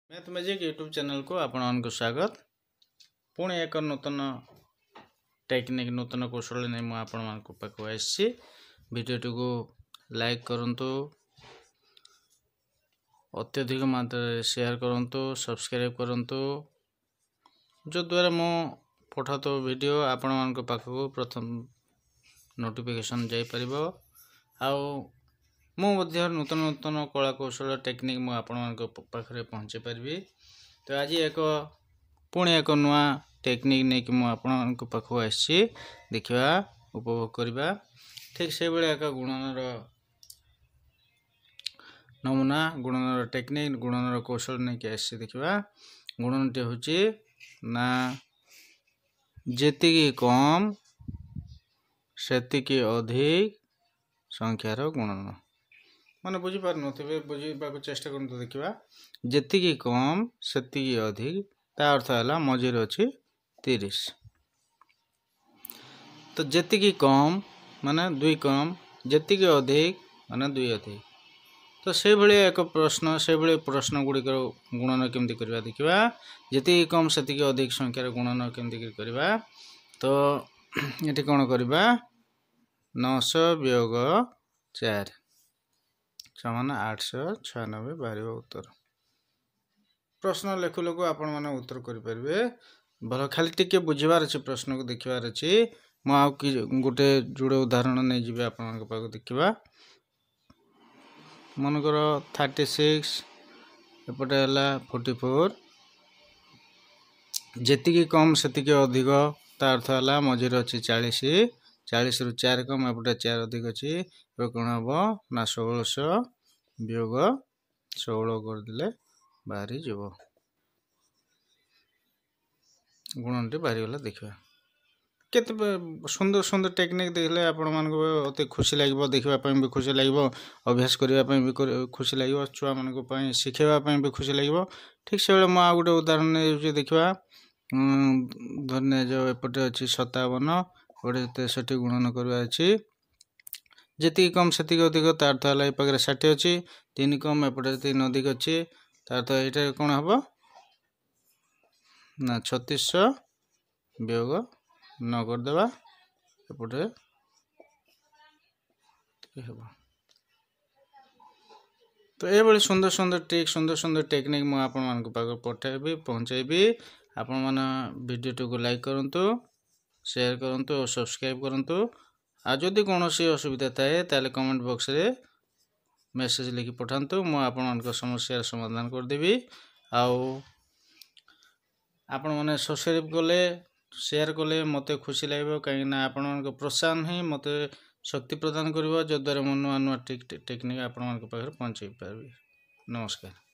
Math magic YouTube channel को आपण स्वागत। पुणी एक नूतन टेक्निक नूतन कौशल नहीं मुझे आपण पाक भिडियोटी को लाइक करंतु, अत्यधिक मात्रा शेयर करंतु, सब्सक्राइब करंतु, जो द्वारा मो पठा तो वीडियो आपण पाखक प्रथम नोटिफिकेशन जाई परिबो। आउ मुझे नूतन नूतन कला कौशल टेक्निक मुझे आपण पाखे पहुँचे पारि। तो आज एक पुणी एक नुआ टेक्निक नहीं कि मुझे पाखक आसी देखा उपभोग करवा। ठीक से भाई एक गुणनर नमूना गुणनर टेक्निक गुणनर कौशल नहीं कि आसी देखा। गुणनटी हूँ ना जेतिकी कम सेतिकी अधिक संख्यार गुणन माने बुझीपार थे बुझा चेष्टा कर देखा। जेतिकी कम सेतिकी अधिक ता अर्थ है मझे अच्छी 30। तो जेतिकी कम माने 2 कम, जेतिकी अधिक माने 2 अधिक। तो से भाई एक प्रश्न से भाई प्रश्न गुड़िक गुणन केमती करवा देखा। जेतिकी कम सेतिकी अधिक संख्यार गुणन केमती करवा। तो ये कौन करवा 900 वियोग 4 समान 896 बाहर उत्तर। प्रश्न लेखु लेखु आपण मैंने उत्तर करेंगे भल खाली टिके बुझार अच्छे प्रश्न को देखार अच्छी। मुझे गोटे जोड़े उदाहरण नहीं जी आप देखा। मनकर 36 एपटे है 44 जेतिकी कम सेतिकी अधिक ता अर्थ है मझे अच्छी 40 40 रु 4 कम एपटे 4 अधिक अच्छी कौन हम ना 1600 वियोग 16 करदे बाहरी जीव गुणनटी बाहरी गला देखा। केते सुंदर सुंदर टेक्निक देखले आपण मान अति खुशी लगे देखापी भी खुशी लगे अभ्यास करने भी खुशी लगे छुआ मान शिखेवाई भी खुशी लगे। ठीक से मुझे आ गए उदाहरण देखा। धन्य जो एपटे अच्छी 57 गोटे 63 गुणन करवा अच्छी जी कम से अधिक तार अर्थ है पाखे 60 अच्छी 3 कम एपटे 3 अधिक अच्छी तार अर्थ यहाँ कौन हम ना 3600 वियोग 9 करदे एपटे तो ये सुंदर सुंदर ट्रिक सुंदर सुंदर टेक्निक मुझे आपण पठेबी पहुँचेबी। आपण मैंने वीडियो को लाइक करंतु, शेयर करंतु और सब्सक्राइब करंतु। आ जदि कौन असुविधा थाए ताले कमेंट बॉक्स रे मेसेज लिखि पठांतु मु आपण समस्या समाधान करदेवी। आपण मैंने सब्सक्राइब कले शेयर कले मते खुशी लगे कहीं आपण प्रोत्साहन ही मते शक्ति प्रदान करिवो जद्वारा मु नुआ नुआ टेक्निक आपण पाखे पहुँचे पारि। नमस्कार।